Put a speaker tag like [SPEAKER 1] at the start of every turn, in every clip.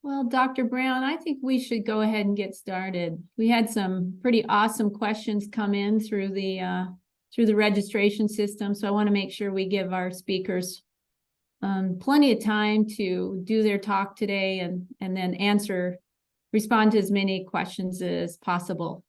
[SPEAKER 1] Well, Dr. Brown, I think we should go ahead and get started. We had some pretty awesome questions come in through the registration system, so I want to make sure we give our speakers plenty of time to do their talk today and then respond to as many questions as possible.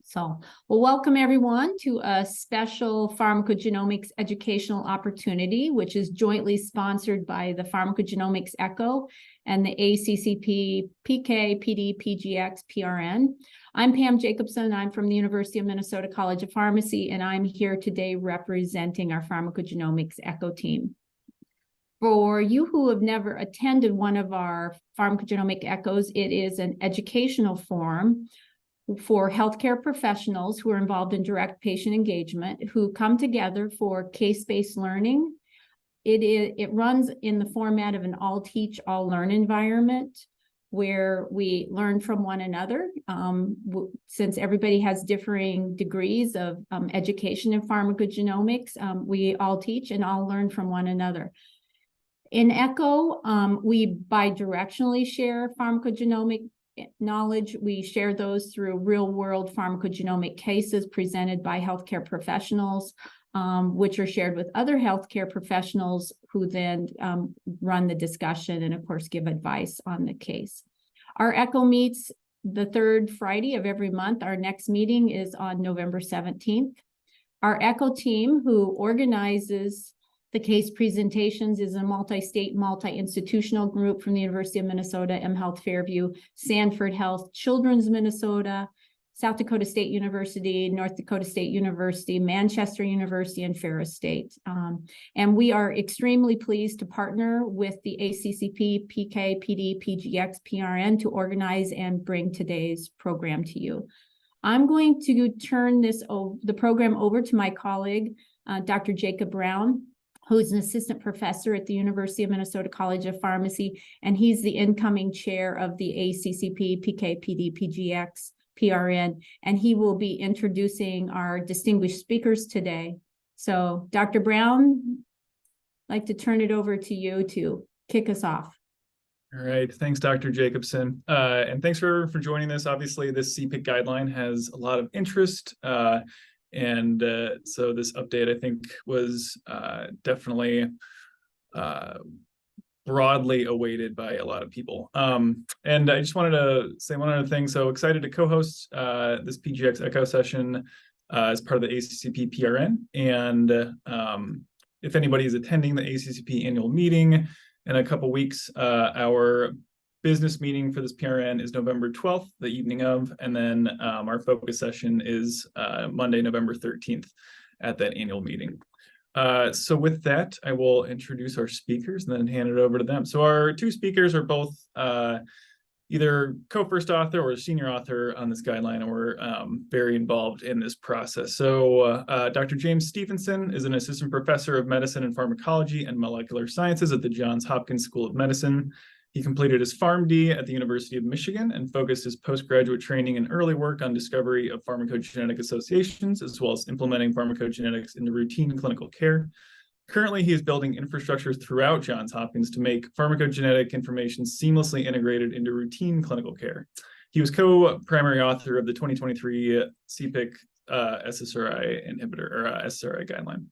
[SPEAKER 1] So, well, welcome everyone to a special pharmacogenomics educational opportunity, which is jointly sponsored by the Pharmacogenomics ECHO and the ACCP PK, PD, PGX, PRN. I'm Pam Jacobson. I'm from the University of Minnesota College of Pharmacy, and I'm here today representing our Pharmacogenomics ECHO team. For you who have never attended one of our pharmacogenomic echoes, it is an educational forum for healthcare professionals who are involved in direct patient engagement, who come together for case-based learning. It runs in the format of an all-teach, all-learn environment where we learn from one another. Since everybody has differing degrees of education in pharmacogenomics, we all teach and all learn from one another. In ECHO, we bidirectionally share pharmacogenomic knowledge. We share those through real-world pharmacogenomic cases presented by healthcare professionals, which are shared with other healthcare professionals who then run the discussion and, of course, give advice on the case. Our ECHO meets the third Friday of every month. Our next meeting is on November 17th. Our ECHO team, who organizes the case presentations, is a multi-state, multi-institutional group from the University of Minnesota, mHealth Fairview, Sanford Health, Children's Minnesota, South Dakota State University, North Dakota State University, Manchester University, and Ferris State. And we are extremely pleased to partner with the ACCP, PK, PD, PGX, PRN to organize and bring today's program to you. I'm going to turn the program over to my colleague, Dr. Jacob Brown, who is an assistant professor at the University of Minnesota College of Pharmacy, and he's the incoming chair of the ACCP, PK, PD, PGX, PRN, and he will be introducing our distinguished speakers today. So, Dr. Brown, I'd like to turn it over to you to kick us off.
[SPEAKER 2] All right, thanks, Dr. Jacobson, and thanks for joining this. Obviously, this CPIC guideline has a lot of interest. So this update, I think, was definitely broadly awaited by a lot of people. And I just wanted to say one other thing. So excited to co-host this PGX ECHO session as part of the ACCP PRN. And if anybody is attending the ACCP annual meeting in a couple weeks, our business meeting for this PRN is November 12th, the evening of, and then our focus session is Monday, November 13th at that annual meeting. So with that, I will introduce our speakers and then hand it over to them. So our two speakers are both either co-first author or senior author on this guideline, and we're very involved in this process. So Dr. James Stevenson is an assistant professor of medicine and pharmacology and molecular sciences at the Johns Hopkins School of Medicine. He completed his PharmD at the University of Michigan and focused his postgraduate training and early work on discovery of pharmacogenetic associations, as well as implementing pharmacogenetics into routine clinical care. Currently, he is building infrastructures throughout Johns Hopkins to make pharmacogenetic information seamlessly integrated into routine clinical care. He was co-primary author of the 2023 CPIC SSRI inhibitor, or SSRI guideline.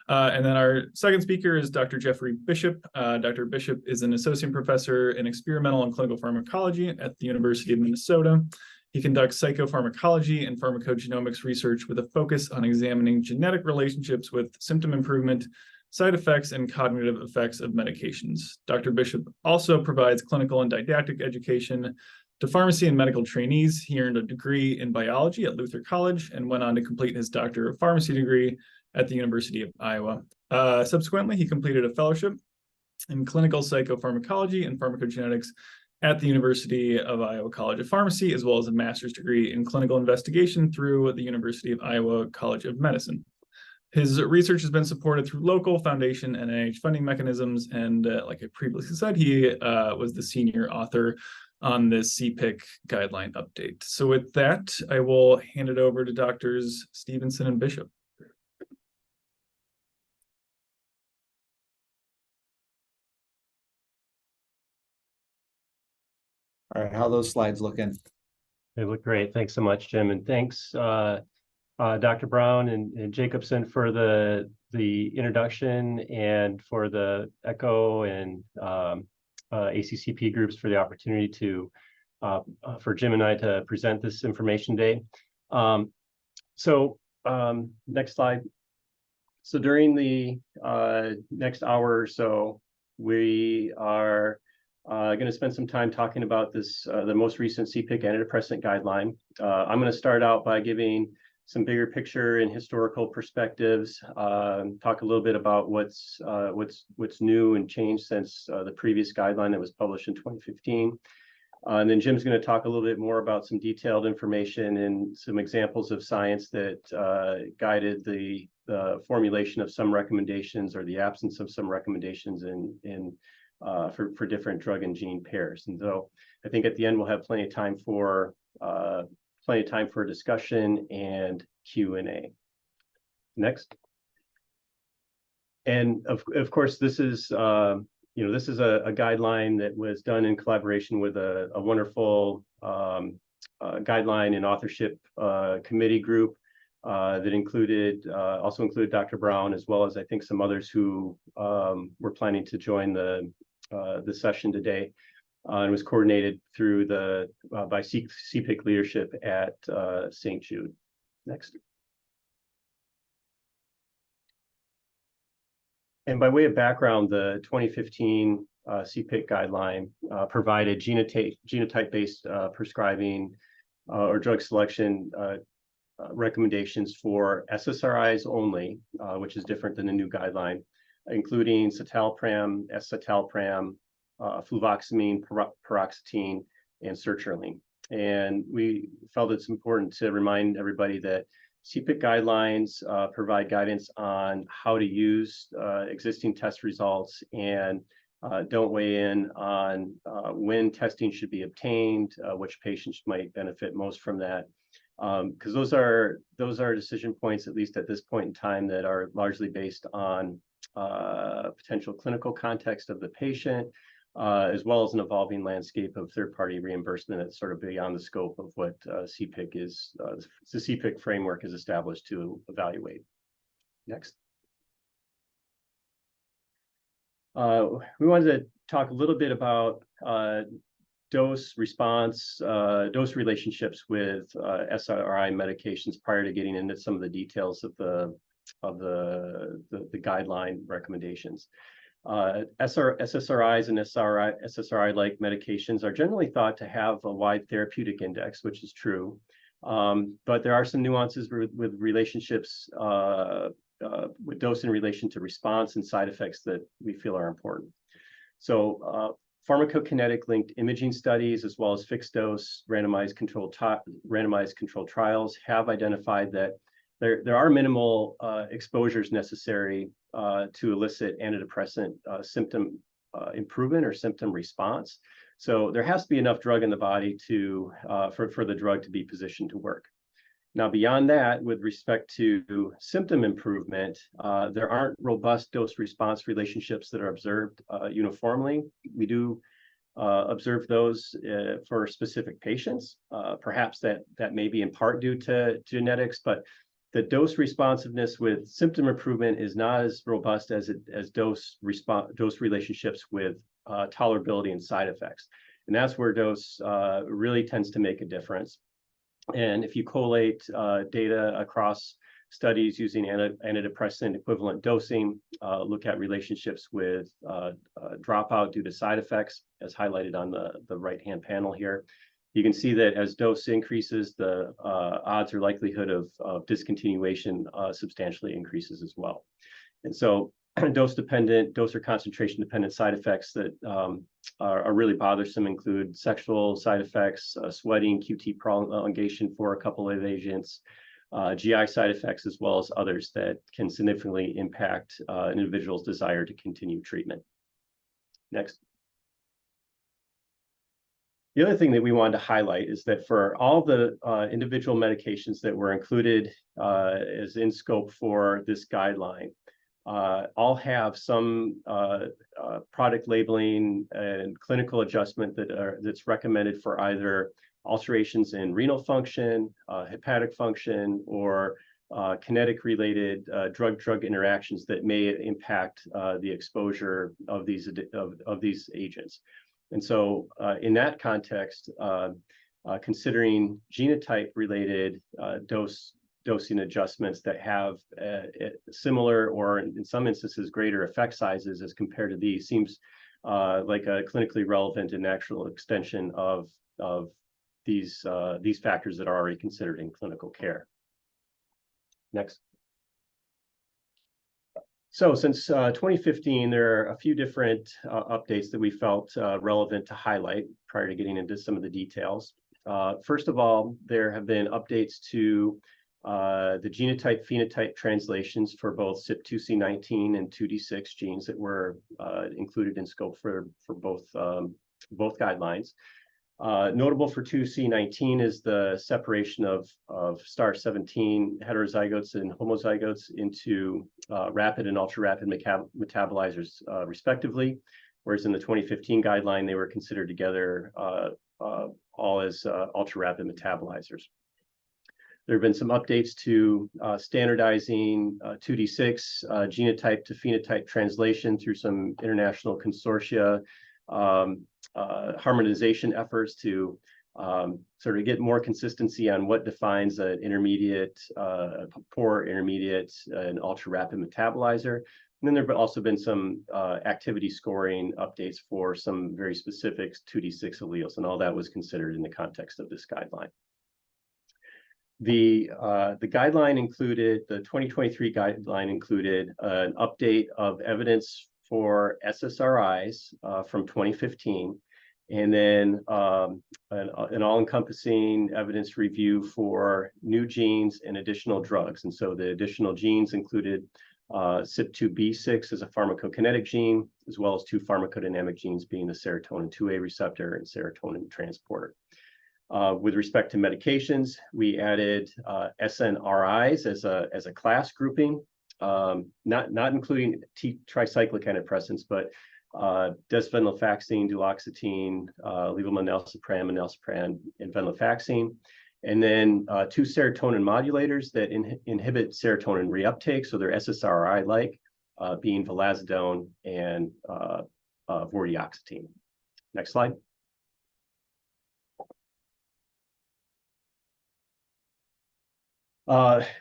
[SPEAKER 2] And then our second speaker is Dr. Jeffrey Bishop. Dr. Bishop is an associate professor in experimental and clinical pharmacology at the University of Minnesota. He conducts psychopharmacology and pharmacogenomics research with a focus on examining genetic relationships with symptom improvement, side effects, and cognitive effects of medications. Dr. Bishop also provides clinical and didactic education to pharmacy and medical trainees. He earned a degree in biology at Luther College and went on to complete his Doctor of Pharmacy degree at the University of Iowa. Subsequently, he completed a fellowship in clinical psychopharmacology and pharmacogenetics at the University of Iowa College of Pharmacy, as well as a master's degree in clinical investigation through the University of Iowa College of Medicine. His research has been supported through local foundation and NIH funding mechanisms, and like I previously said, he was the senior author on this CPIC guideline update. So with that, I will hand it over to Drs. Stevenson and Bishop.
[SPEAKER 3] All right, how are those slides looking?
[SPEAKER 4] They look great. Thanks so much, Jim. And thanks, Dr. Brown and Jacobson for the introduction and for the ECHO and ACCP groups for the opportunity to for Jim and I to present this information today. Next slide. So during the next hour or so, we are going to spend some time talking about this, the most recent CPIC antidepressant guideline. I'm going to start out by giving some bigger picture and historical perspectives, talk a little bit about what's new and changed since the previous guideline that was published in 2015. And then Jim's going to talk a little bit more about some detailed information and some examples of science that guided the formulation of some recommendations or the absence of some recommendations for different drug and gene pairs. And so I think at the end we'll have plenty of time for discussion and Q&A. Next. And of course, this is this is a guideline that was done in collaboration with a wonderful guideline and authorship committee group that also included Dr. Brown, as well as I think some others who were planning to join the session today. And was coordinated through by CPIC leadership at St. Jude. Next. And by way of background, the 2015 CPIC guideline provided genotype-based prescribing or drug selection recommendations for SSRIs only, which is different than the new guideline, including citalopram, escitalopram, fluvoxamine, paroxetine, and sertraline. And we felt it's important to remind everybody that CPIC guidelines provide guidance on how to use existing test results and don't weigh in on when testing should be obtained, which patients might benefit most from that. Because those are decision points, at least at this point in time, that are largely based on potential clinical context of the patient, as well as an evolving landscape of third-party reimbursement that's sort of beyond the scope of what CPIC is, the CPIC framework is established to evaluate. Next. We wanted to talk a little bit about dose response, dose relationships with SRI medications prior to getting into some of the details of the guideline recommendations. SSRIs and SSRI-like medications are generally thought to have a wide therapeutic index, which is true. But there are some nuances with relationships, with dose in relation to response and side effects that we feel are important. So pharmacokinetic linked imaging studies, as well as fixed dose randomized controlled trials, have identified that there are minimal exposures necessary to elicit antidepressant symptom improvement or symptom response. So there has to be enough drug in the body for the drug to be positioned to work. Now, beyond that, with respect to symptom improvement, there aren't robust dose-response relationships that are observed uniformly. We do observe those for specific patients. Perhaps that may be in part due to genetics, but the dose responsiveness with symptom improvement is not as robust as dose relationships with tolerability and side effects. And that's where dose really tends to make a difference. And if you collate data across studies using antidepressant equivalent dosing, look at relationships with dropout due to side effects, as highlighted on the right-hand panel here, you can see that as dose increases, the odds or likelihood of discontinuation substantially increases as well. And so dose or concentration dependent side effects that are really bothersome include sexual side effects, sweating, QT prolongation for a couple of agents, GI side effects, as well as others that can significantly impact an individual's desire to continue treatment. Next. The other thing that we wanted to highlight is that for all the individual medications that were included as in scope for this guideline, all have some product labeling and clinical adjustment that's recommended for either alterations in renal function, hepatic function, or kinetic-related drug-drug interactions that may impact the exposure of these agents. And so, in that context, considering genotype-related dosing adjustments that have similar, or in some instances greater, effect sizes as compared to these seems like a clinically relevant and natural extension of these factors that are already considered in clinical care. Next. So since 2015, there are a few different updates that we felt relevant to highlight prior to getting into some of the details. First of all, there have been updates to the genotype-phenotype translations for both CYP2C19 and 2D6 genes that were included in scope for both guidelines. Notable for 2C19 is the separation of star 17 heterozygotes and homozygotes into rapid and ultra-rapid metabolizers, respectively, whereas in the 2015 guideline, they were considered together all as ultra-rapid metabolizers. There have been some updates to standardizing 2D6 genotype to phenotype translation through some international consortia, harmonization efforts to sort of get more consistency on what defines an intermediate, poor intermediate, and ultra-rapid metabolizer. And then there have also been some activity scoring updates for some very specific 2D6 alleles, and all that was considered in the context of this guideline. The guideline included, the 2023 guideline included an update of evidence for SSRIs from 2015, and then an all-encompassing evidence review for new genes and additional drugs. And so the additional genes included CYP2B6 as a pharmacokinetic gene, as well as two pharmacodynamic genes being the serotonin 2A receptor and serotonin transporter. With respect to medications, we added SNRIs as a class grouping, not including tricyclic antidepressants, but desvenlafaxine, duloxetine, levomanelsopram, enelsopram, and venlafaxine. And then two serotonin modulators that inhibit serotonin reuptake, so they're SSRI-like, being vilazodone and vortioxetine. Next slide.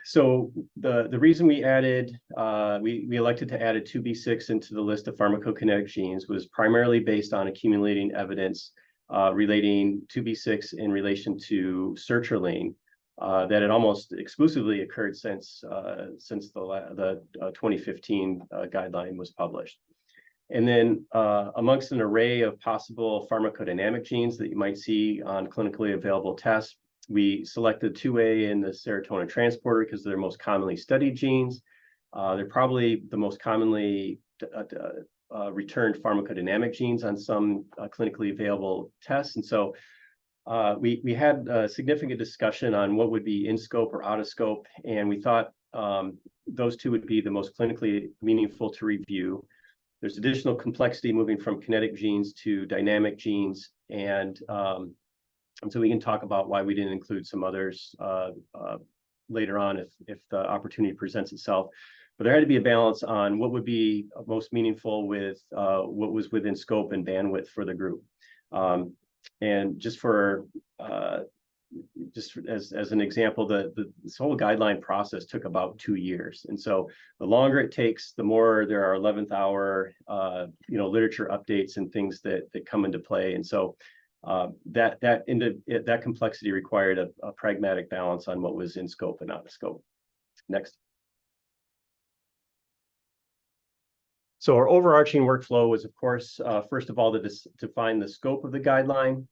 [SPEAKER 4] So the reason we added, we elected to add a 2B6 into the list of pharmacokinetic genes was primarily based on accumulating evidence relating 2B6 in relation to sertraline that had almost exclusively occurred since the 2015 guideline was published. And then amongst an array of possible pharmacodynamic genes that you might see on clinically available tests, we selected 2A in the serotonin transporter because they're most commonly studied genes. They're probably the most commonly returned pharmacodynamic genes on some clinically available tests. And so we had a significant discussion on what would be in scope or out of scope, and we thought those two would be the most clinically meaningful to review. There's additional complexity moving from kinetic genes to dynamic genes, and so we can talk about why we didn't include some others later on if the opportunity presents itself. But there had to be a balance on what would be most meaningful with what was within scope and bandwidth for the group. And just for as an example, this whole guideline process took about 2 years. And so the longer it takes, the more there are 11th hour literature updates and things that come into play. And so that complexity required a pragmatic balance on what was in scope and out of scope. Next. So our overarching workflow was, of course, first of all, to define the scope of the guideline.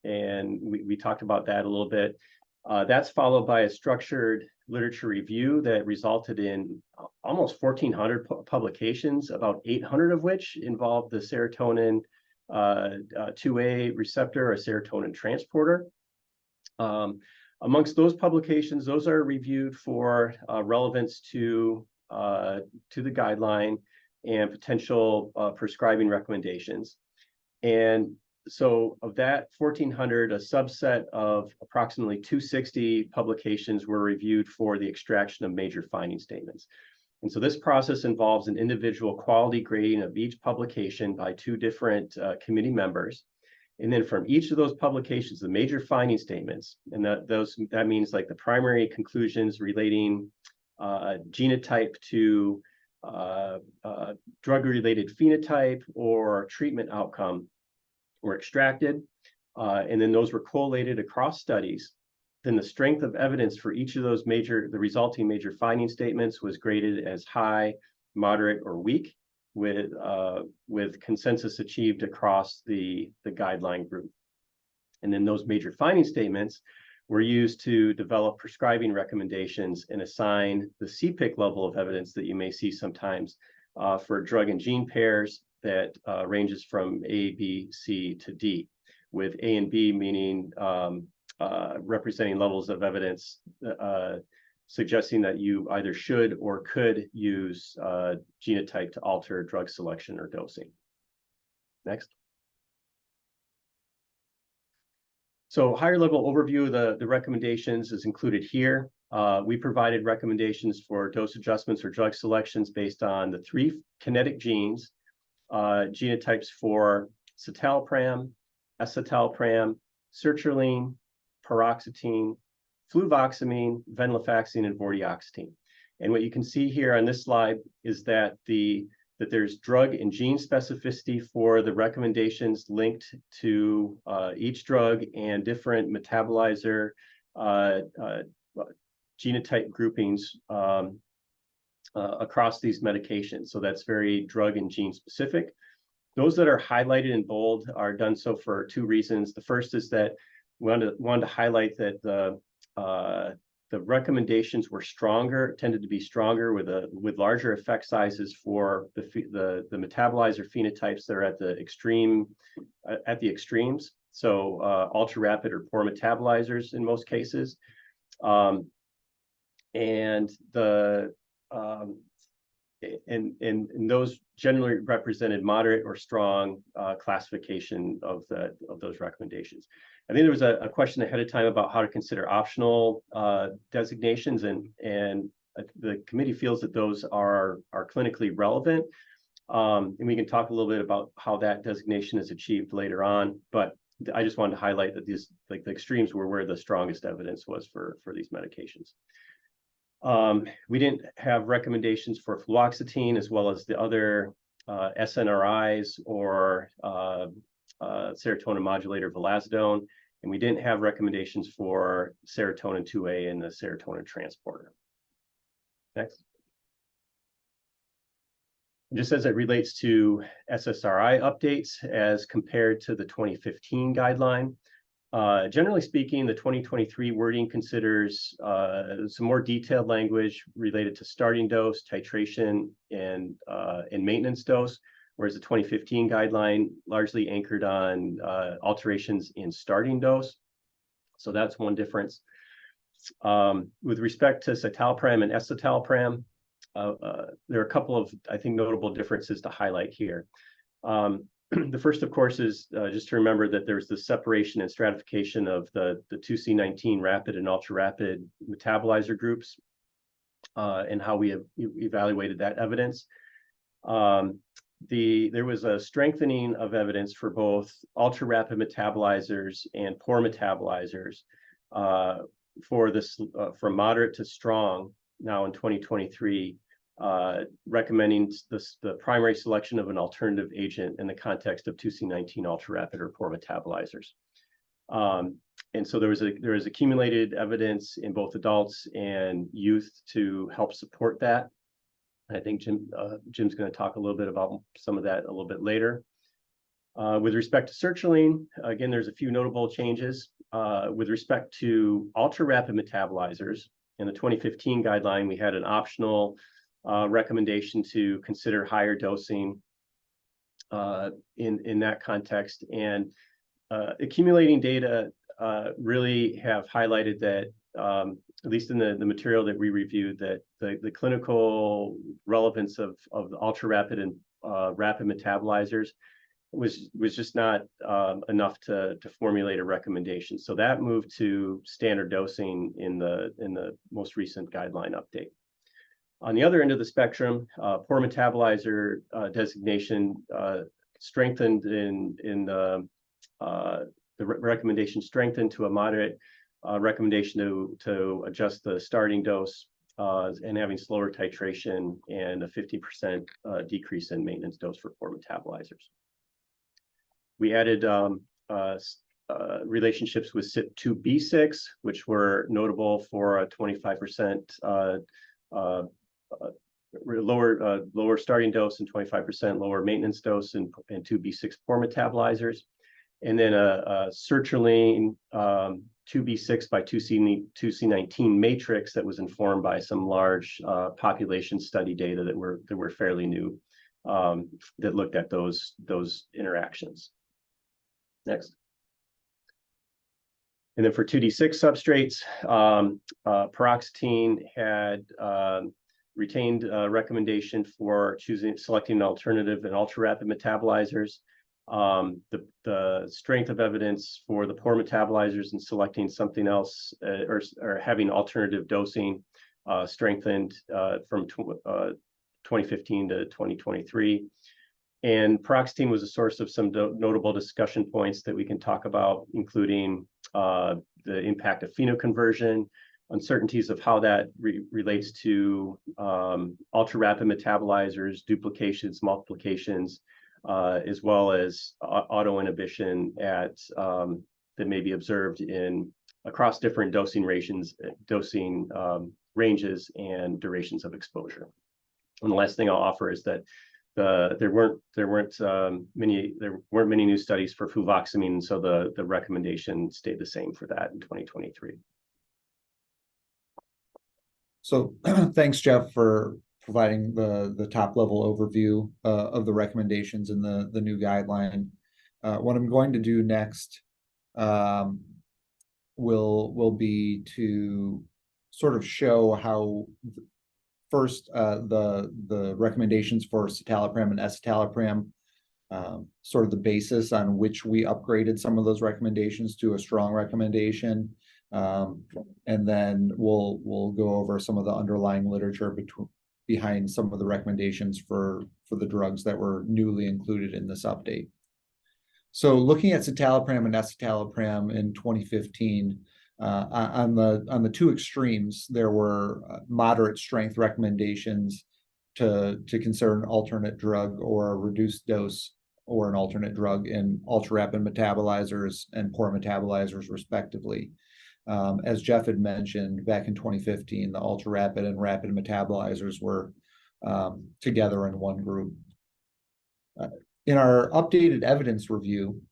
[SPEAKER 4] And we talked about that a little bit. That's followed by a structured literature review that resulted in almost 1,400 publications, about 800 of which involved the serotonin 2A receptor, or serotonin transporter. Amongst those publications, those are reviewed for relevance to to the guideline and potential prescribing recommendations. And so of that 1,400, a subset of approximately 260 publications were reviewed for the extraction of major finding statements. And so this process involves an individual quality grading of each publication by two different committee members. And then from each of those publications, the major finding statements, and that means like the primary conclusions relating genotype to drug-related phenotype or treatment outcome, were extracted, and then those were collated across studies. Then the strength of evidence for each of those the resulting major finding statements was graded as high, moderate, or weak, with consensus achieved across the guideline group. And then those major finding statements were used to develop prescribing recommendations and assign the CPIC level of evidence that you may see sometimes for drug and gene pairs that ranges from A, B, C to D, with A and B meaning representing levels of evidence suggesting that you either should or could use genotype to alter drug selection or dosing. Next. So higher level overview of the recommendations is included here. We provided recommendations for dose adjustments or drug selections based on the 3 kinetic genes, genotypes for citalopram, escitalopram, sertraline, paroxetine, fluvoxamine, venlafaxine, and vortioxetine. And what you can see here on this slide is that there's drug and gene specificity for the recommendations linked to each drug and different metabolizer genotype groupings across these medications. So that's very drug and gene specific. Those that are highlighted in bold are done so for 2 reasons. The first is that we wanted to highlight that the recommendations were tended to be stronger with larger effect sizes for the metabolizer phenotypes that are at the extremes. So ultra rapid or poor metabolizers in most cases, and those generally represented moderate or strong classification of those recommendations. I think there was a question ahead of time about how to consider optional designations, and the committee feels that those are clinically relevant. And we can talk a little bit about how that designation is achieved later on. But I just wanted to highlight that these, like the extremes, were where the strongest evidence was for these medications. We didn't have recommendations for fluoxetine as well as the other SNRIs or serotonin modulator vilazodone, and we didn't have recommendations for serotonin 2A and the serotonin transporter. Next. Just as it relates to SSRI updates as compared to the 2015 guideline, generally speaking, the 2023 wording considers some more detailed language related to starting dose, titration, and maintenance dose, whereas the 2015 guideline largely anchored on alterations in starting dose. So that's one difference. With respect to citalopram and escitalopram, there are a couple of, I think, notable differences to highlight here. The first, of course, is just to remember that there's the separation and stratification of the 2C19 rapid and ultra rapid metabolizer groups and how we have evaluated that evidence. There was a strengthening of evidence for both ultra rapid metabolizers and poor metabolizers for this from moderate to strong now in 2023. Recommending the primary selection of an alternative agent in the context of 2C19 ultra-rapid or poor metabolizers. And so there was accumulated evidence in both adults and youth to help support that. I think Jim's going to talk a little bit about some of that a little bit later. With respect to sertraline, again, there's a few notable changes. With respect to ultra-rapid metabolizers, in the 2015 guideline, we had an optional recommendation to consider higher dosing in that context. And accumulating data really have highlighted that at least in the material that we reviewed, that the clinical relevance of the ultra rapid and rapid metabolizers was just not enough to formulate a recommendation. So that moved to standard dosing in the most recent guideline update. On the other end of the spectrum, poor metabolizer designation strengthened in the recommendation strengthened to a moderate recommendation to adjust the starting dose and having slower titration and a 50% decrease in maintenance dose for poor metabolizers. We added relationships with CYP2B6, which were notable for a 25% lower starting dose and 25% lower maintenance dose in 2B6 poor metabolizers. And then a sertraline 2B6 by 2C19 matrix that was informed by some large population study data that were fairly new, that looked at those interactions. Next. And then for 2D6 substrates, paroxetine had retained a recommendation for selecting an alternative and ultra-rapid metabolizers. The strength of evidence for the poor metabolizers and selecting something else or having alternative dosing strengthened from 2015 to 2023. And paroxetine was a source of some notable discussion points that we can talk about, including the impact of phenoconversion, uncertainties of how that relates to ultra-rapid metabolizers, duplications, multiplications, as well as autoinhibition that may be observed across different dosing ranges and durations of exposure. And the last thing I'll offer is that there weren't many new studies for fluvoxamine, so the recommendation stayed the same for that in 2023.
[SPEAKER 3] So thanks, Jeff, for providing the top level overview of the recommendations in the new guideline. What I'm going to do next will be to sort of show how first the recommendations for citalopram and escitalopram, sort of the basis on which we upgraded some of those recommendations to a strong recommendation. And then we'll go over some of the underlying literature behind some of the recommendations for the drugs that were newly included in this update. So looking at citalopram and escitalopram in 2015, on the two extremes, there were moderate strength recommendations to consider an alternate drug or a reduced dose or an alternate drug in ultra-rapid metabolizers and poor metabolizers, respectively. As Jeff had mentioned, back in 2015, the ultra-rapid and rapid metabolizers were together in one group. In our updated evidence review,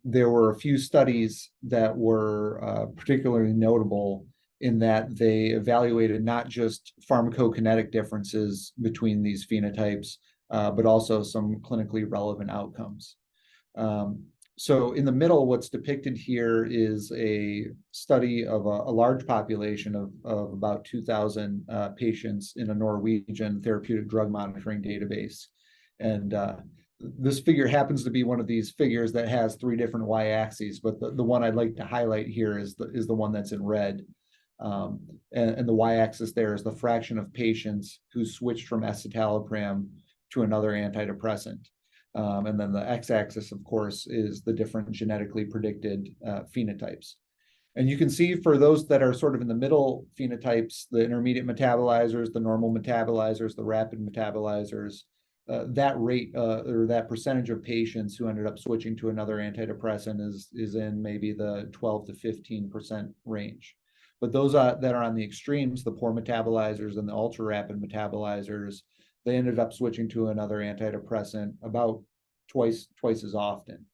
[SPEAKER 3] there were a few studies that were particularly notable in that they evaluated not just pharmacokinetic differences between these phenotypes, but also some clinically relevant outcomes. So in the middle, what's depicted here is a study of a large population of about 2,000 patients in a Norwegian therapeutic drug monitoring database. And this figure happens to be one of these figures that has three different y-axes, but the one I'd like to highlight here is the one that's in red. And the y-axis there is the fraction of patients who switched from escitalopram to another antidepressant. And then the x-axis, of course, is the different genetically predicted phenotypes. And you can see for those that are sort of in the middle phenotypes, the intermediate metabolizers, the normal metabolizers, the rapid metabolizers, that rate or that percentage of patients who ended up switching to another antidepressant is in maybe the 12 to 15% range. But those that are on the extremes, the poor metabolizers and the ultra-rapid metabolizers, they ended up switching to another antidepressant about twice as often.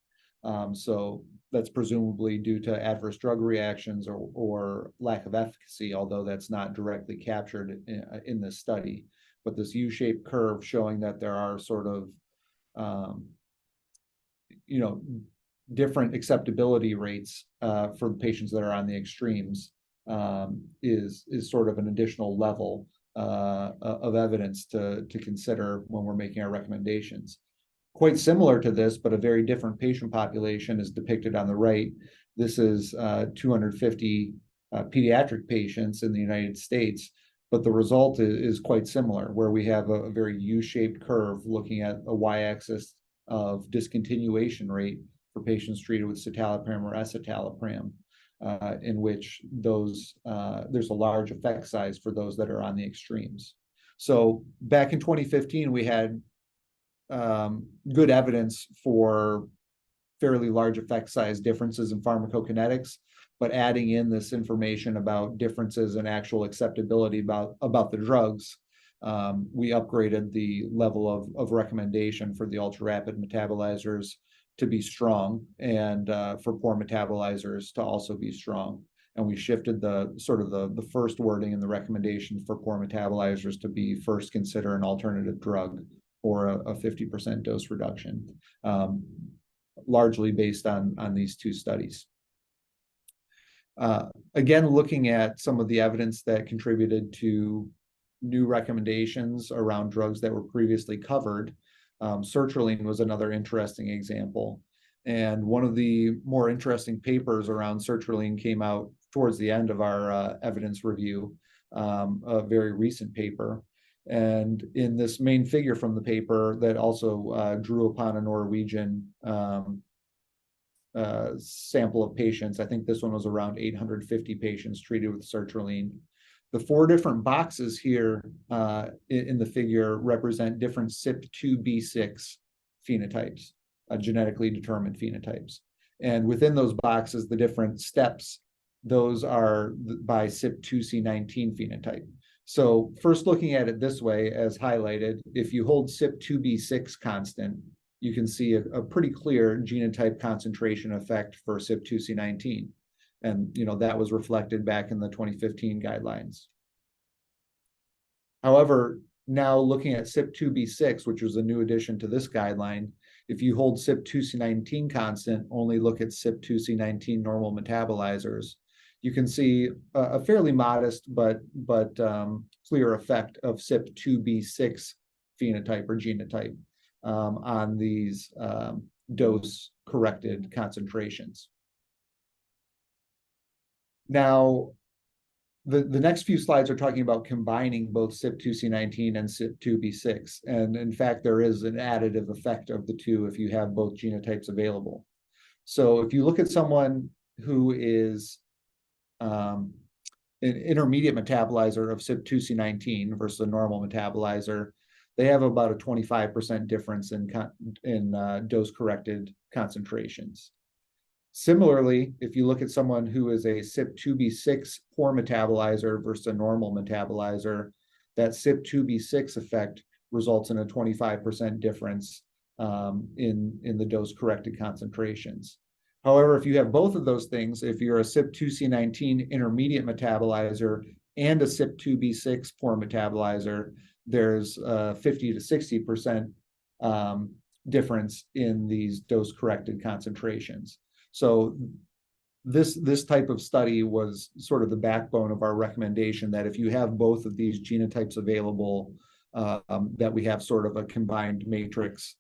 [SPEAKER 3] So that's presumably due to adverse drug reactions or lack of efficacy, although that's not directly captured in this study. But this U-shaped curve showing that there are sort of, different acceptability rates for the patients that are on the extremes. is sort of an additional level of evidence to consider when we're making our recommendations. Quite similar to this, but a very different patient population is depicted on the right. This is 250 pediatric patients in the United States, but the result is quite similar, where we have a very U-shaped curve looking at a y-axis of discontinuation rate for patients treated with citalopram or escitalopram, in which those there's a large effect size for those that are on the extremes. So back in 2015, we had good evidence for fairly large effect size differences in pharmacokinetics, but adding in this information about differences in actual acceptability about the drugs, we upgraded the level of recommendation for the ultra-rapid metabolizers to be strong, and for poor metabolizers to also be strong. And we shifted the first wording in the recommendation for poor metabolizers to be first consider an alternative drug or a 50% dose reduction, largely based on these two studies. Again, looking at some of the evidence that contributed to new recommendations around drugs that were previously covered, sertraline was another interesting example. And one of the more interesting papers around sertraline came out towards the end of our evidence review, a very recent paper. And in this main figure from the paper that also drew upon a Norwegian sample of patients, I think this one was around 850 patients treated with sertraline. The four different boxes here in the figure represent different CYP2B6 phenotypes, genetically determined phenotypes. And within those boxes, the different steps, those are by CYP2C19 phenotype. So first looking at it this way, as highlighted, if you hold CYP2B6 constant, you can see a pretty clear genotype concentration effect for CYP2C19. And that was reflected back in the 2015 guidelines. However, now looking at CYP2B6, which was a new addition to this guideline, if you hold CYP2C19 constant, only look at CYP2C19 normal metabolizers, you can see a fairly modest but clear effect of CYP2B6 phenotype or genotype on these dose-corrected concentrations. Now, the next few slides are talking about combining both CYP2C19 and CYP2B6. And in fact, there is an additive effect of the two if you have both genotypes available. So if you look at someone who is an intermediate metabolizer of CYP2C19 versus a normal metabolizer, they have about a 25% difference in dose-corrected concentrations. Similarly, if you look at someone who is a CYP2B6 poor metabolizer versus a normal metabolizer, that CYP2B6 effect results in a 25% difference in the dose-corrected concentrations. However, if you have both of those things, if you're a CYP2C19 intermediate metabolizer and a CYP2B6 poor metabolizer, there's 50 to 60% difference in these dose-corrected concentrations. So this type of study was sort of the backbone of our recommendation that if you have both of these genotypes available, that we have sort of a combined matrix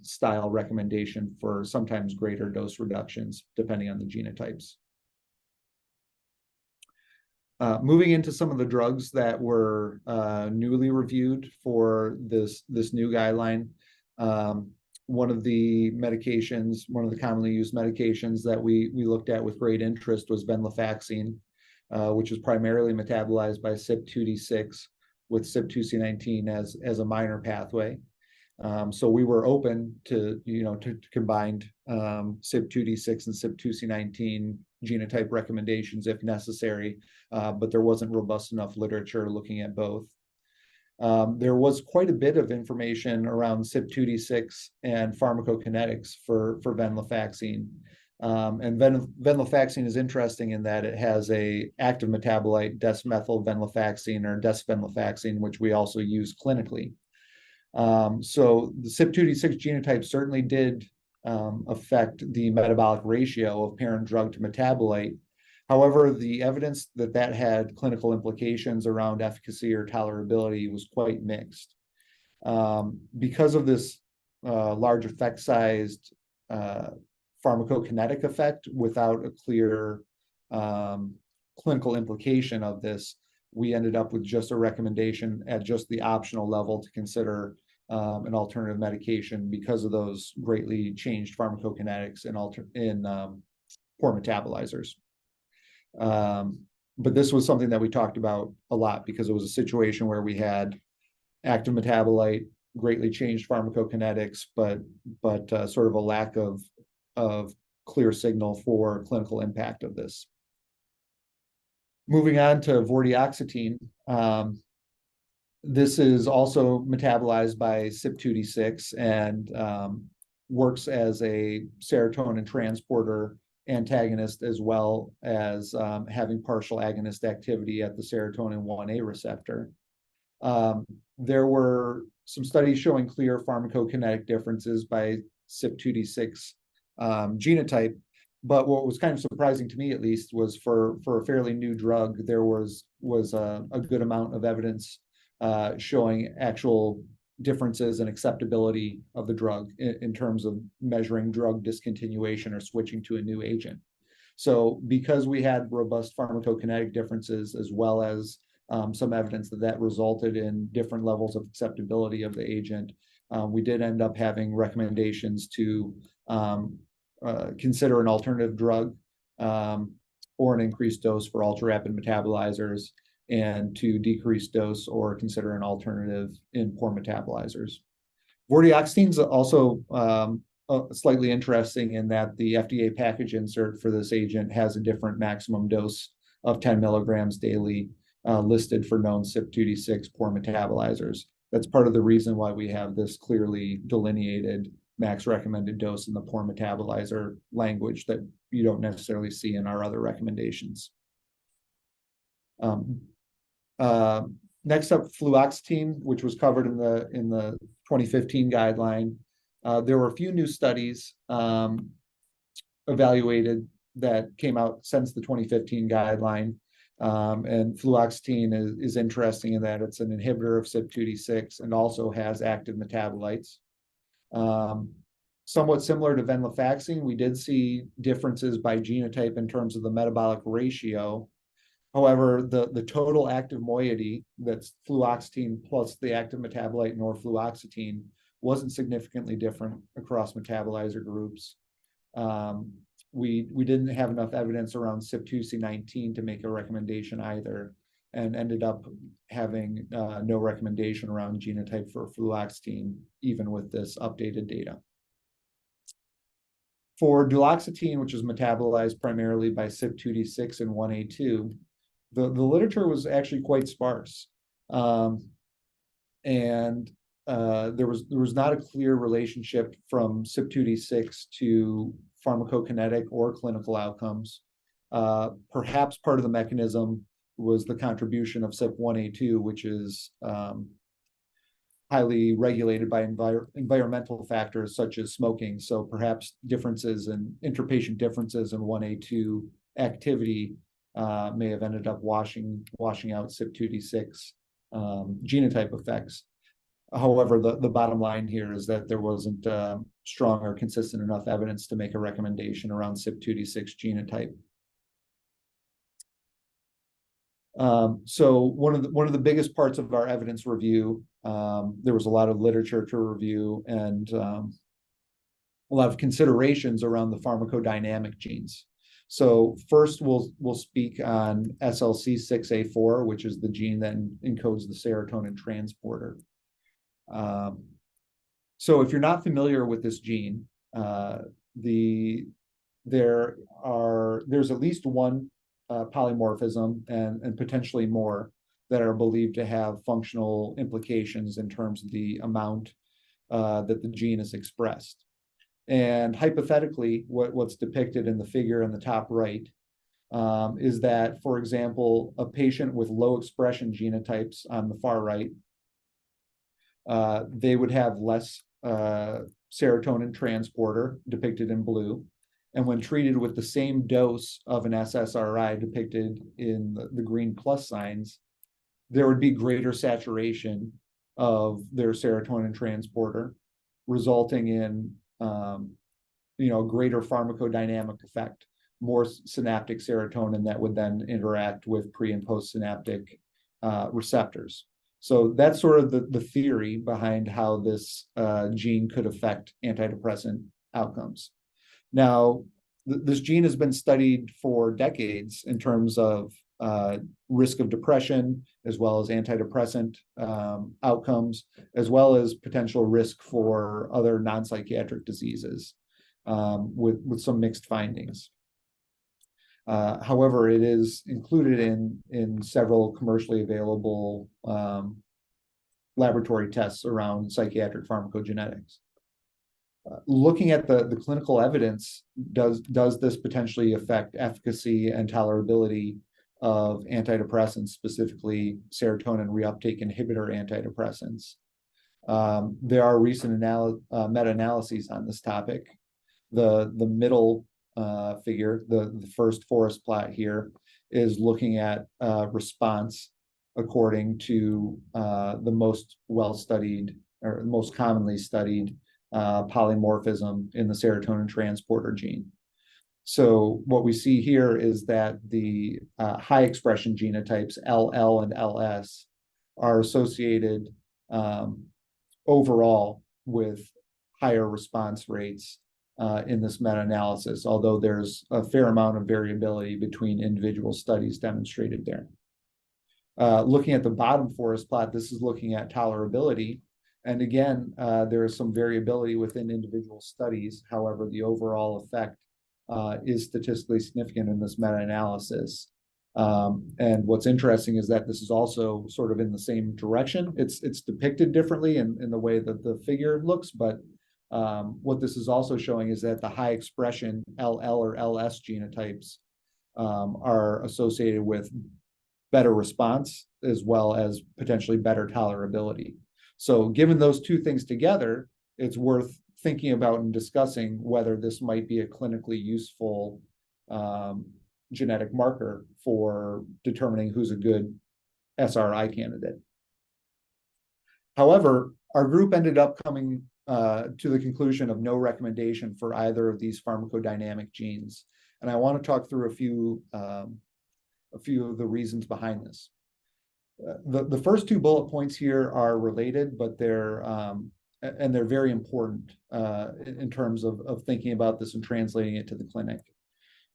[SPEAKER 3] style recommendation for sometimes greater dose reductions depending on the genotypes. Moving into some of the drugs that were newly reviewed for this new guideline. One of the commonly used medications that we looked at with great interest was venlafaxine, which is primarily metabolized by CYP2D6 with CYP2C19 as a minor pathway. So we were open to combined CYP2D6 and CYP2C19 genotype recommendations if necessary, but there wasn't robust enough literature looking at both. There was quite a bit of information around CYP2D6 and pharmacokinetics for venlafaxine. And venlafaxine is interesting in that it has a active metabolite, desmethylvenlafaxine or desvenlafaxine, which we also use clinically. So the CYP2D6 genotype certainly did affect the metabolic ratio of parent drug to metabolite, However, the evidence that that had clinical implications around efficacy or tolerability was quite mixed. Because of this large effect-sized pharmacokinetic effect without a clear clinical implication of this, we ended up with just a recommendation at just the optional level to consider an alternative medication because of those greatly changed pharmacokinetics in poor metabolizers. But this was something that we talked about a lot because it was a situation where we had active metabolite, greatly changed pharmacokinetics, but sort of a lack of clear signal for clinical impact of this. Moving on to vortioxetine. This is also metabolized by CYP2D6 and works as a serotonin transporter antagonist, as well as having partial agonist activity at the serotonin 1A receptor. There were some studies showing clear pharmacokinetic differences by CYP2D6 genotype, but what was kind of surprising to me, at least, was for a fairly new drug, there was a good amount of evidence showing actual differences in acceptability of the drug in terms of measuring drug discontinuation or switching to a new agent. So because we had robust pharmacokinetic differences, as well as some evidence that resulted in different levels of acceptability of the agent, we did end up having recommendations to consider an alternative drug or an increased dose for ultra-rapid metabolizers, and to decrease dose or consider an alternative in poor metabolizers. Vortioxetine is also slightly interesting in that the FDA package insert for this agent has a different maximum dose of 10 milligrams daily listed for known CYP2D6 poor metabolizers. That's part of the reason why we have this clearly delineated max recommended dose in the poor metabolizer language that you don't necessarily see in our other recommendations. Next up, fluoxetine, which was covered in the 2015 guideline. There were a few new studies evaluated that came out since the 2015 guideline. And fluoxetine is interesting in that it's an inhibitor of CYP2D6 and also has active metabolites. Somewhat similar to venlafaxine, we did see differences by genotype in terms of the metabolic ratio. However, the total active moiety, that's fluoxetine plus the active metabolite norfluoxetine, wasn't significantly different across metabolizer groups. We didn't have enough evidence around CYP2C19 to make a recommendation either, and ended up having no recommendation around genotype for fluoxetine, even with this updated data. For duloxetine, which is metabolized primarily by CYP2D6 and 1A2, the literature was actually quite sparse. And there was not a clear relationship from CYP2D6 to pharmacokinetic or clinical outcomes. Perhaps part of the mechanism was the contribution of CYP1A2, which is highly regulated by environmental factors such as smoking. So perhaps differences in interpatient differences in 1A2 activity may have ended up washing out CYP2D6 genotype effects. However, the bottom line here is that there wasn't strong or consistent enough evidence to make a recommendation around CYP2D6 genotype. So one of the biggest parts of our evidence review, there was a lot of literature to review and a lot of considerations around the pharmacodynamic genes. So first, we'll speak on SLC6A4, which is the gene that encodes the serotonin transporter. So if you're not familiar with this gene, there's at least one polymorphism and potentially more that are believed to have functional implications in terms of the amount that the gene is expressed. And hypothetically, what's depicted in the figure in the top right is that, for example, a patient with low expression genotypes on the far right, they would have less serotonin transporter depicted in blue, And when treated with the same dose of an SSRI depicted in the green plus signs, there would be greater saturation of their serotonin transporter, resulting in greater pharmacodynamic effect, more synaptic serotonin that would then interact with pre and postsynaptic receptors. So that's sort of the theory behind how this gene could affect antidepressant outcomes. Now, this gene has been studied for decades in terms of risk of depression, as well as antidepressant outcomes, as well as potential risk for other non-psychiatric diseases, with some mixed findings. However, it is included in several commercially available laboratory tests around psychiatric pharmacogenetics. Looking at the clinical evidence, does this potentially affect efficacy and tolerability of antidepressants, specifically serotonin reuptake inhibitor antidepressants? There are recent meta-analyses on this topic. The middle figure, the first forest plot here, is looking at response according to the most well-studied or most commonly studied polymorphism in the serotonin transporter gene. So what we see here is that the high expression genotypes LL and LS are associated overall with higher response rates in this meta-analysis, although there's a fair amount of variability between individual studies demonstrated there. Looking at the bottom forest plot, this is looking at tolerability. And again, there is some variability within individual studies. However, the overall effect is statistically significant in this meta-analysis. And what's interesting is that this is also sort of in the same direction. It's depicted differently in the way that the figure looks, but what this is also showing is that the high expression LL or LS genotypes are associated with better response as well as potentially better tolerability. So given those two things together, it's worth thinking about and discussing whether this might be a clinically useful genetic marker for determining who's a good SRI candidate. However, our group ended up coming to the conclusion of no recommendation for either of these pharmacodynamic genes. And I want to talk through a few of the reasons behind this. The first two bullet points here are related, but they're very important in terms of thinking about this and translating it to the clinic.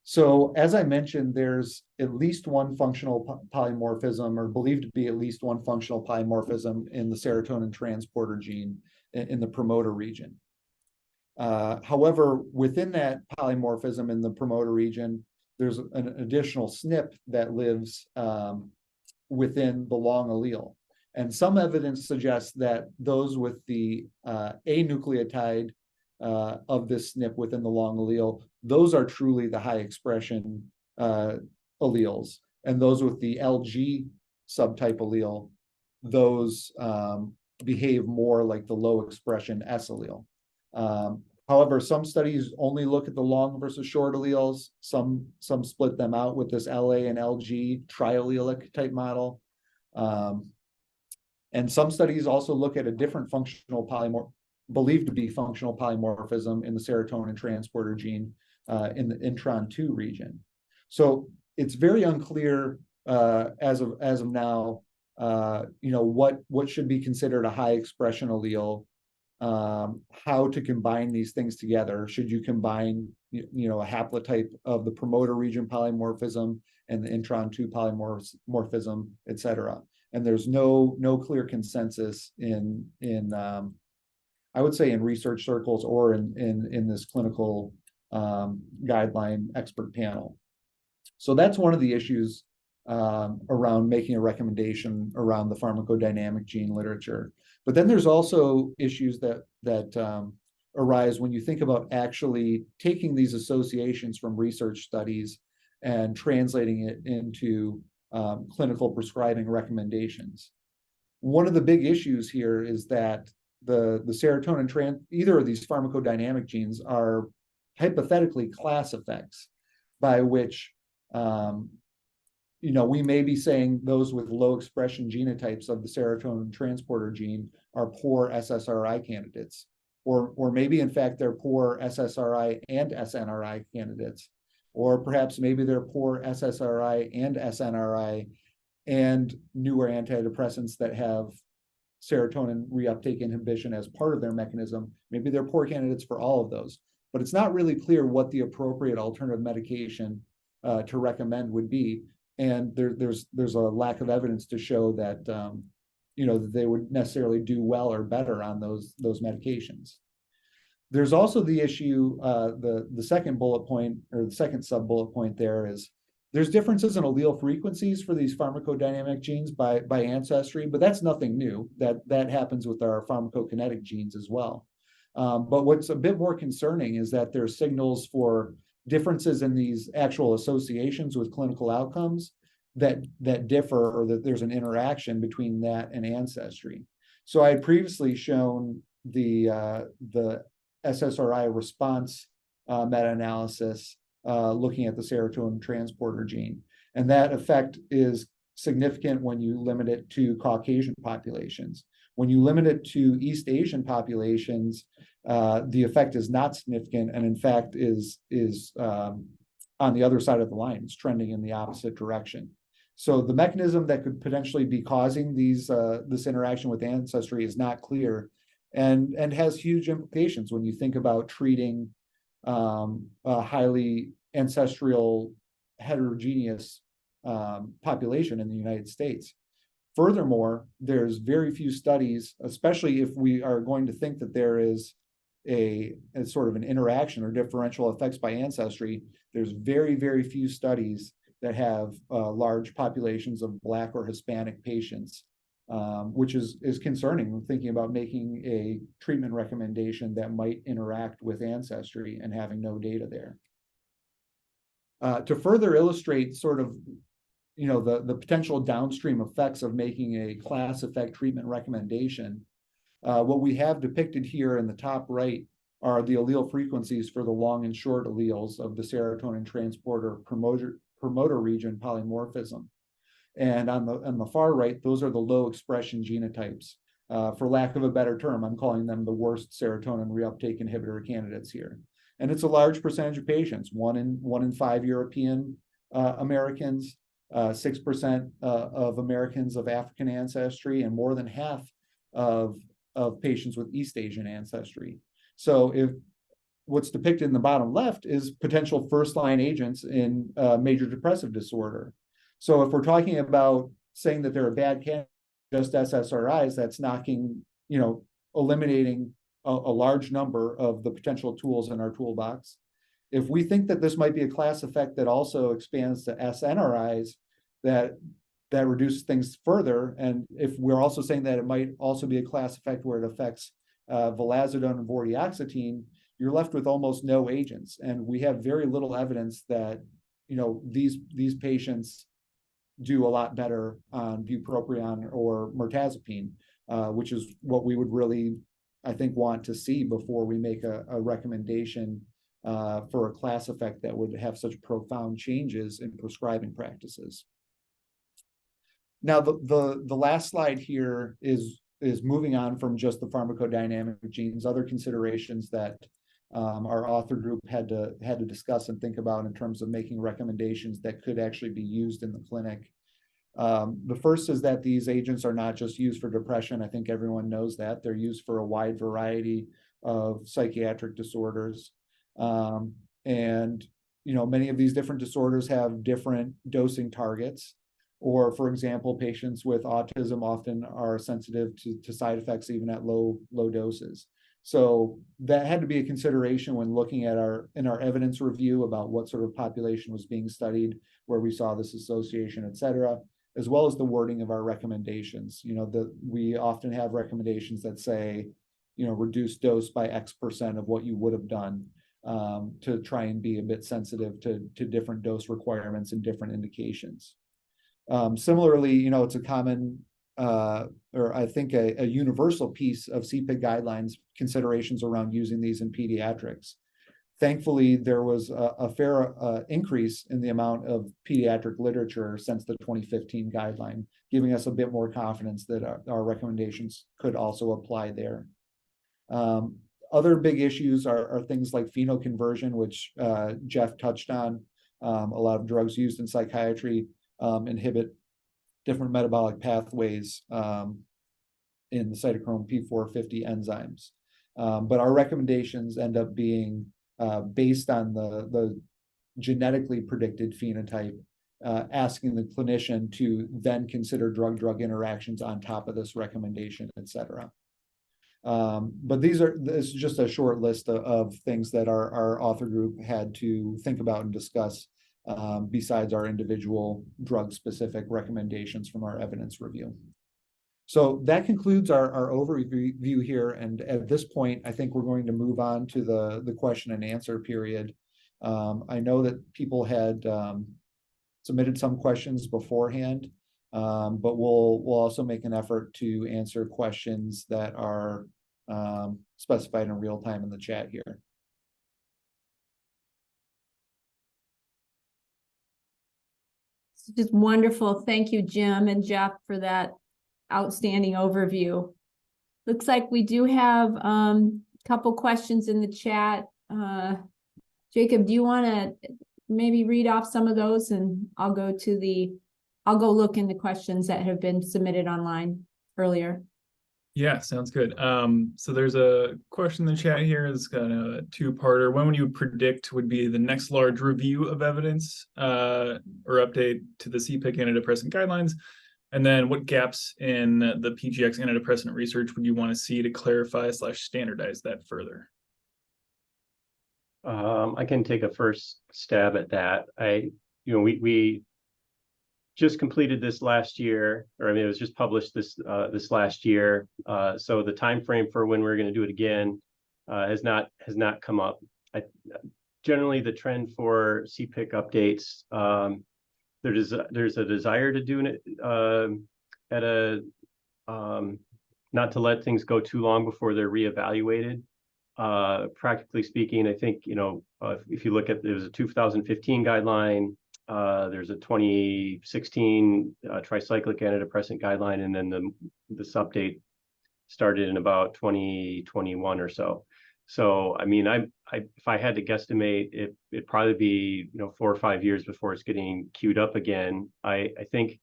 [SPEAKER 3] So as I mentioned, there's at least one functional polymorphism, or believed to be at least one functional polymorphism in the serotonin transporter gene in the promoter region. However, within that polymorphism in the promoter region, there's an additional SNP that lives within the long allele. And some evidence suggests that those with the A nucleotide of this SNP within the long allele, those are truly the high expression alleles. And those with the LG subtype allele, those behave more like the low expression S allele. However, some studies only look at the long versus short alleles. Some split them out with this LA and LG triallelic type model. And some studies also look at a different functional believed to be functional polymorphism in the serotonin transporter gene in the intron 2 region. So it's very unclear as of now, what should be considered a high expression allele. How to combine these things together. Should you combine, a haplotype of the promoter region polymorphism and the intron 2 polymorphism, et cetera? And there's no clear consensus in I would say in research circles or in this clinical guideline expert panel. So that's one of the issues around making a recommendation around the pharmacodynamic gene literature. But then there's also issues that arise when you think about actually taking these associations from research studies and translating it into clinical prescribing recommendations. One of the big issues here is that the serotonin either of these pharmacodynamic genes are hypothetically class effects by which, we may be saying those with low expression genotypes of the serotonin transporter gene are poor SSRI candidates, or maybe in fact they're poor SSRI and SNRI candidates, or perhaps maybe they're poor SSRI and SNRI and newer antidepressants that have serotonin reuptake inhibition as part of their mechanism. Maybe they're poor candidates for all of those, but it's not really clear what the appropriate alternative medication to recommend would be. And there's a lack of evidence to show that that they would necessarily do well or better on those medications. There's also the issue, the second bullet point, or the second sub bullet point there is there's differences in allele frequencies for these pharmacodynamic genes by ancestry, but that's nothing new. That happens with our pharmacokinetic genes as well. But what's a bit more concerning is that there's signals for differences in these actual associations with clinical outcomes that differ, or that there's an interaction between that and ancestry. So I had previously shown the SSRI response meta-analysis looking at the serotonin transporter gene. And that effect is significant when you limit it to Caucasian populations. When you limit it to East Asian populations, the effect is not significant, and in fact is on the other side of the line. It's trending in the opposite direction. So the mechanism that could potentially be causing this interaction with ancestry is not clear, and has huge implications when you think about treating a highly ancestral heterogeneous population in the United States. Furthermore, there's very few studies, especially if we are going to think that there is a sort of an interaction or differential effects by ancestry. There's very, very few studies that have large populations of Black or Hispanic patients, which is concerning when thinking about making a treatment recommendation that might interact with ancestry and having no data there. To further illustrate sort of the potential downstream effects of making a class effect treatment recommendation, what we have depicted here in the top right are the allele frequencies for the long and short alleles of the serotonin transporter promoter region polymorphism. And on the far right, those are the low expression genotypes. For lack of a better term, I'm calling them the worst serotonin reuptake inhibitor candidates here. And it's a large percentage of patients, 1 in 5 European Americans, 6% of Americans of African ancestry, and more than half of patients with East Asian ancestry. So if what's depicted in the bottom left is potential first-line agents in major depressive disorder. So if we're talking about saying that they're a bad candidate, just SSRIs, that's eliminating a large number of the potential tools in our toolbox. If we think that this might be a class effect that also expands to SNRIs, that reduces things further, and if we're also saying that it might also be a class effect where it affects vilazodone and vortioxetine, you're left with almost no agents. And we have very little evidence that these patients do a lot better on bupropion or mirtazapine, which is what we would really, I think, want to see before we make a recommendation for a class effect that would have such profound changes in prescribing practices. Now, the last slide here is moving on from just the pharmacodynamic genes, other considerations that our author group had to discuss and think about in terms of making recommendations that could actually be used in the clinic. The first is that these agents are not just used for depression. I think everyone knows that. They're used for a wide variety of psychiatric disorders. And many of these different disorders have different dosing targets. Or, for example, patients with autism often are sensitive to side effects even at low doses. So that had to be a consideration when looking at in our evidence review about what sort of population was being studied, where we saw this association, et cetera, as well as the wording of our recommendations. We often have recommendations that say, reduce dose by X% of what you would have done, to try and be a bit sensitive to different dose requirements and different indications. Similarly, it's a common, or I think a universal piece of CPIC guidelines considerations around using these in pediatrics. thankfully, there was a fair increase in the amount of pediatric literature since the 2015 guideline, giving us a bit more confidence that our recommendations could also apply there. Other big issues are things like phenoconversion, which Jeff touched on. A lot of drugs used in psychiatry inhibit different metabolic pathways in the cytochrome P450 enzymes. But our recommendations end up being based on the genetically predicted phenotype, asking the clinician to then consider drug-drug interactions on top of this recommendation, et cetera. But this is just a short list of things that our author group had to think about and discuss besides our individual drug-specific recommendations from our evidence review. So that concludes our overview here. And at this point, I think we're going to move on to the question and answer period. I know that people had submitted some questions beforehand, but we'll also make an effort to answer questions that are specified in real time in the chat here.
[SPEAKER 1] It's just wonderful. Thank you, Jim and Jeff, for that outstanding overview. Looks like we do have a couple questions in the chat. Jacob, do you want to maybe read off some of those, and I'll go look in the questions that have been submitted online earlier.
[SPEAKER 2] Yeah, sounds good. So there's a question in the chat here. It's got a two-parter. When would you predict would be the next large review of evidence or update to the CPIC antidepressant guidelines? And then what gaps in the PGX antidepressant research would you want to see to clarify / standardize that further?
[SPEAKER 4] I can take a first stab at that. We just completed this last year, or I mean, it was just published this last year. So the time frame for when we're going to do it again has not come up. Generally, the trend for CPIC updates, there's a desire to do it at a not to let things go too long before they're reevaluated. Practically speaking, I think if you look at, there was a 2015 guideline. There's a 2016 tricyclic antidepressant guideline, and then this update started in about 2021 or so. So, I mean, if I had to guesstimate, it'd probably be 4 or 5 years before it's getting queued up again. I think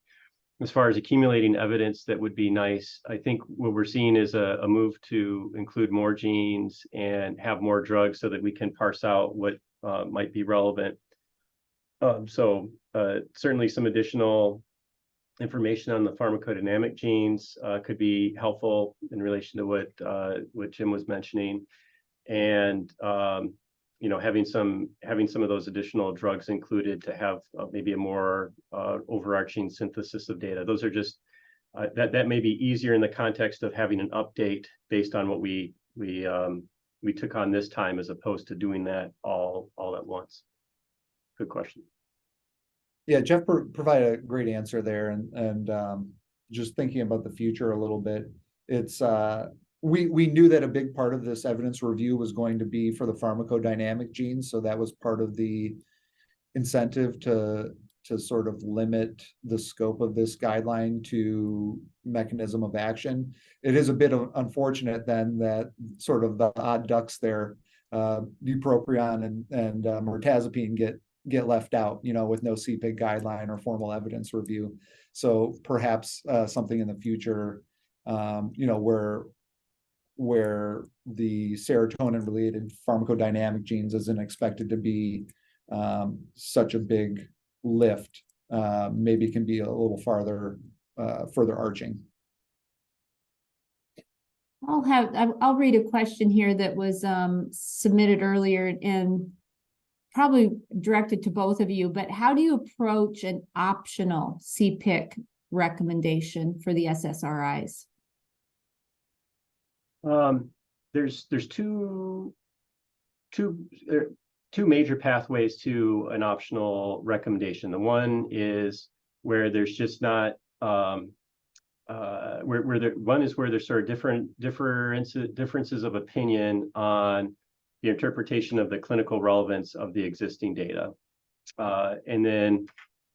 [SPEAKER 4] as far as accumulating evidence that would be nice, I think what we're seeing is a move to include more genes and have more drugs so that we can parse out what might be relevant. Certainly some additional information on the pharmacodynamic genes could be helpful in relation to what Jim was mentioning, and having some of those additional drugs included to have maybe a more overarching synthesis of data. Those are just that may be easier in the context of having an update based on what we took on this time, as opposed to doing that all at once. Good question.
[SPEAKER 3] Yeah, Jeff provided a great answer there, and just thinking about the future a little bit, it's we knew that a big part of this evidence review was going to be for the pharmacodynamic genes, so that was part of the incentive to sort of limit the scope of this guideline to mechanism of action. It is a bit unfortunate then that sort of the odd ducks there, bupropion and mirtazapine get left out, with no CPIC guideline or formal evidence review. So perhaps something in the future, where the serotonin-related pharmacodynamic genes isn't expected to be such a big lift, maybe can be a little further arching.
[SPEAKER 1] I'll read a question here that was submitted earlier and probably directed to both of you, but how do you approach an optional CPIC recommendation for the SSRIs?
[SPEAKER 4] There's two major pathways to an optional recommendation. The one is where there's just not where there's sort of differences of opinion on the interpretation of the clinical relevance of the existing data. And then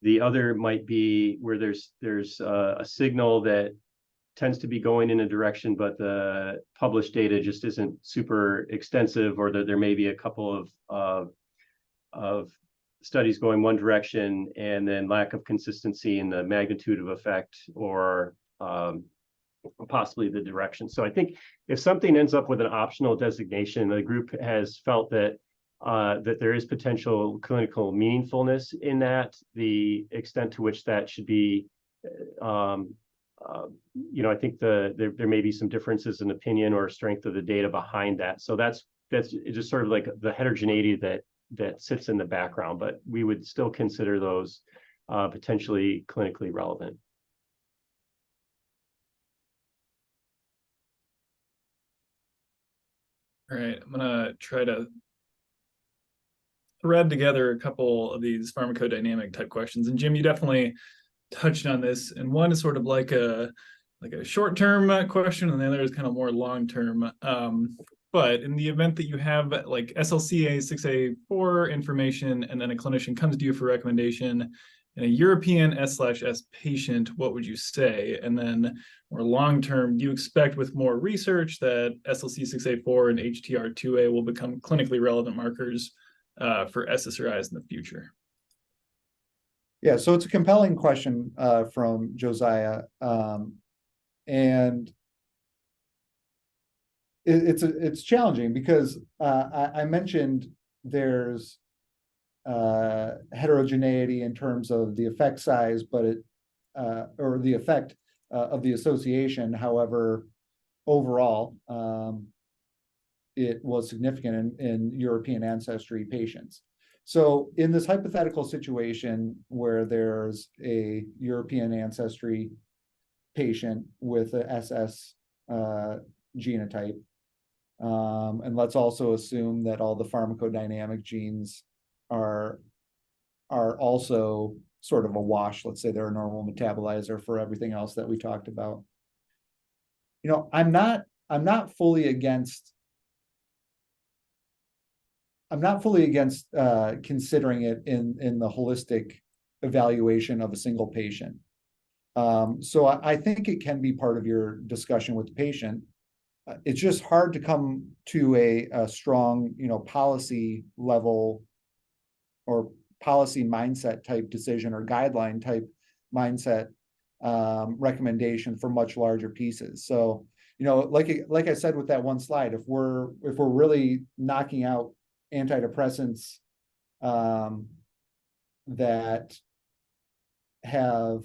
[SPEAKER 4] the other might be where there's a signal that tends to be going in a direction, but the published data just isn't super extensive, or that there may be a couple of studies going one direction and then lack of consistency in the magnitude of effect, or possibly the direction. So I think if something ends up with an optional designation, the group has felt that that there is potential clinical meaningfulness in that. The extent to which that should be, I think there may be some differences in opinion or strength of the data behind that. So that's just sort of like the heterogeneity that sits in the background, but we would still consider those potentially clinically relevant.
[SPEAKER 2] All right, I'm gonna try to thread together a couple of these pharmacodynamic type questions. And Jim, you definitely touched on this. And one is sort of like a short-term question, and the other is kind of more long-term. But in the event that you have like SLCA 6A4 information, and then a clinician comes to you for recommendation, in a European S/S patient, what would you say? And then more long-term, do you expect with more research that SLC 6A4 and HTR2A will become clinically relevant markers for SSRIs in the future?
[SPEAKER 3] Yeah, so it's a compelling question from Josiah. And it's challenging because I mentioned there's heterogeneity in terms of the effect size, but or the effect of the association. However, overall, it was significant in European ancestry patients. So in this hypothetical situation where there's a European ancestry patient with a SS genotype, and let's also assume that all the pharmacodynamic genes are also sort of a wash. Let's say they're a normal metabolizer for everything else that we talked about. I'm not fully against considering it in the holistic evaluation of a single patient. So I think it can be part of your discussion with the patient. It's just hard to come to a strong, policy level or policy mindset type decision or guideline type mindset recommendation for much larger pieces. So, like I said with that one slide, if we're really knocking out antidepressants that have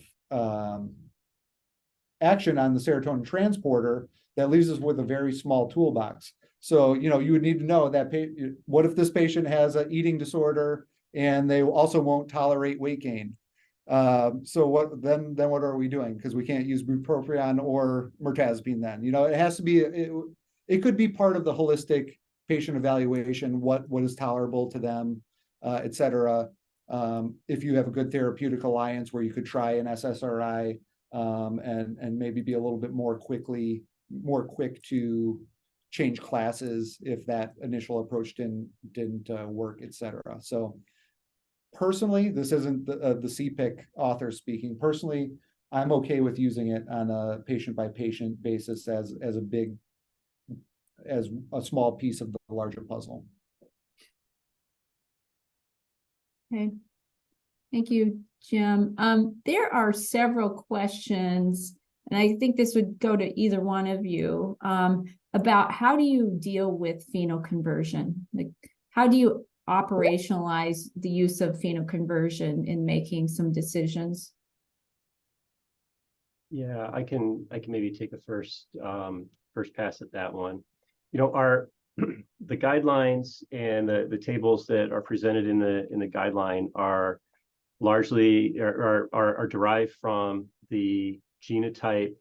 [SPEAKER 3] action on the serotonin transporter, that leaves us with a very small toolbox. So, you would need to know that what if this patient has an eating disorder and they also won't tolerate weight gain? So what then what are we doing? Because we can't use bupropion or mirtazapine then. It has to be, it could be part of the holistic patient evaluation, what is tolerable to them, et cetera. If you have a good therapeutic alliance where you could try an SSRI and maybe be a little bit more quick to change classes if that initial approach didn't work, et cetera. So personally, this isn't the CPIC author speaking. Personally, I'm okay with using it on a patient-by-patient basis as a small piece of the larger puzzle.
[SPEAKER 1] Okay. Thank you, Jim. There are several questions, and I think this would go to either one of you, about how do you deal with phenoconversion? Like, how do you operationalize the use of phenoconversion in making some decisions?
[SPEAKER 4] Yeah, I can maybe take a first pass at that one. The guidelines and the tables that are presented in the guideline are largely are derived from the genotype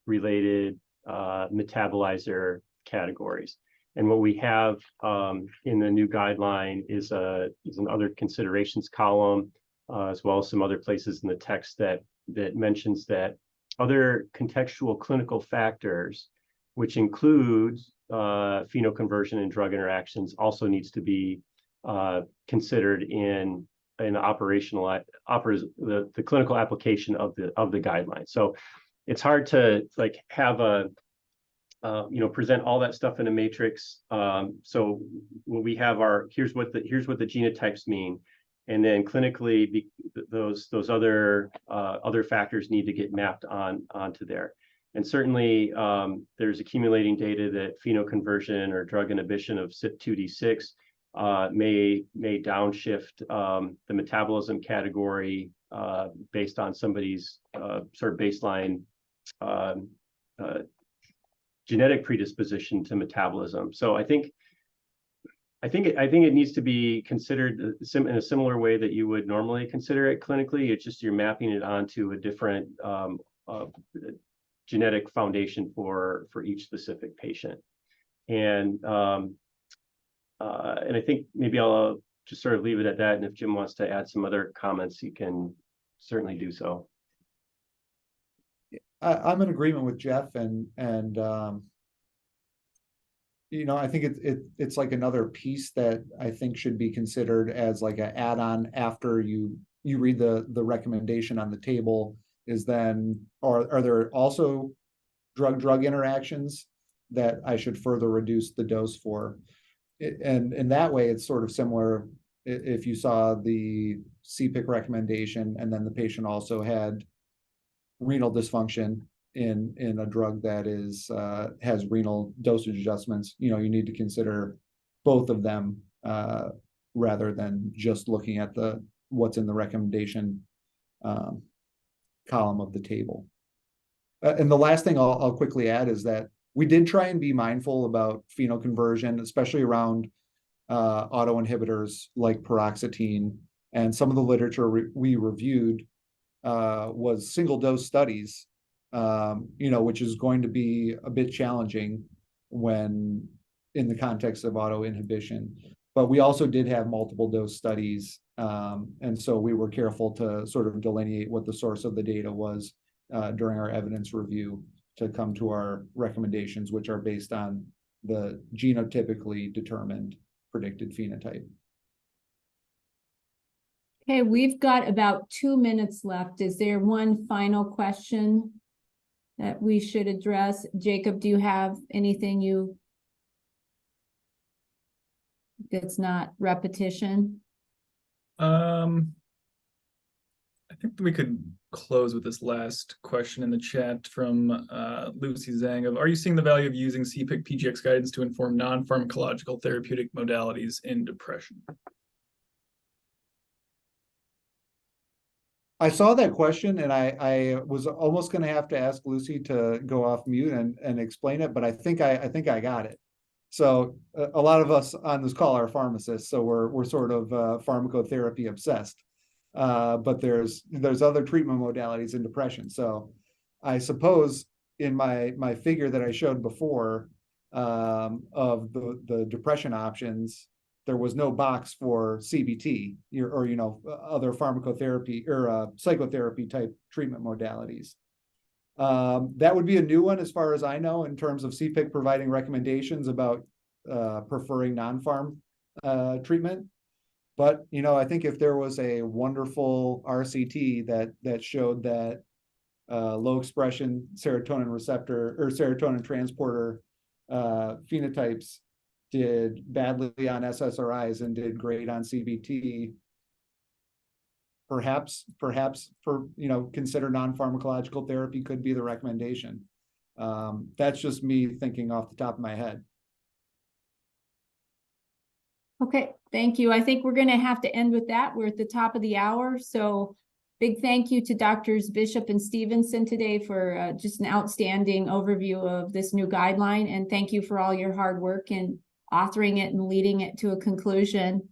[SPEAKER 4] related metabolizer categories. And what we have in the new guideline is an other considerations column, as well as some other places in the text that mentions that other contextual clinical factors which includes phenoconversion and drug interactions, also needs to be considered in the clinical application of the guideline. So it's hard to like have a present all that stuff in a matrix. So when we have here's what the genotypes mean, and then clinically those other factors need to get mapped onto there. And certainly there's accumulating data that phenoconversion or drug inhibition of CYP2D6 may downshift the metabolism category based on somebody's sort of baseline genetic predisposition to metabolism. So I think it needs to be considered in a similar way that you would normally consider it clinically. It's just you're mapping it onto a different genetic foundation for each specific patient. And I think maybe I'll just sort of leave it at that. And if Jim wants to add some other comments, he can certainly do so.
[SPEAKER 3] I'm in agreement with Jeff, and I think it's like another piece that I think should be considered as like an add-on after you read the recommendation on the table. Is then, are there also drug interactions that I should further reduce the dose for? And in that way, it's sort of similar. If you saw the CPIC recommendation, and then the patient also had renal dysfunction in a drug that has renal dosage adjustments, you need to consider both of them rather than just looking at what's in the recommendation column of the table. And the last thing I'll quickly add is that we did try and be mindful about phenoconversion, especially around autoinhibitors like paroxetine. And some of the literature we reviewed was single dose studies, which is going to be a bit challenging when in the context of autoinhibition. But we also did have multiple dose studies. And so we were careful to sort of delineate what the source of the data was during our evidence review to come to our recommendations, which are based on the genotypically determined predicted phenotype.
[SPEAKER 1] Okay, we've got about 2 minutes left. Is there one final question that we should address? Jacob, do you have anything that's not repetition?
[SPEAKER 2] I think we could close with this last question in the chat from Lucy Zhang of, are you seeing the value of using CPIC PGX guidance to inform non-pharmacological therapeutic modalities in depression?
[SPEAKER 3] I saw that question, and I was almost going to have to ask Lucy to go off mute and explain it, but I think I got it. So a lot of us on this call are pharmacists, so we're sort of pharmacotherapy obsessed. But there's other treatment modalities in depression. So I suppose in my figure that I showed before of the depression options, there was no box for CBT or other pharmacotherapy or psychotherapy type treatment modalities. That would be a new one as far as I know, in terms of CPIC providing recommendations about preferring non-pharm treatment. But I think if there was a wonderful RCT that showed that low expression serotonin receptor or serotonin transporter phenotypes did badly on SSRIs and did great on CBT, perhaps for consider non-pharmacological therapy could be the recommendation. That's just me thinking off the top of my head.
[SPEAKER 1] Okay, thank you. I think we're going to have to end with that. We're at the top of the hour. So big thank you to Drs. Bishop and Stevenson today for just an outstanding overview of this new guideline. And thank you for all your hard work in authoring it and leading it to a conclusion.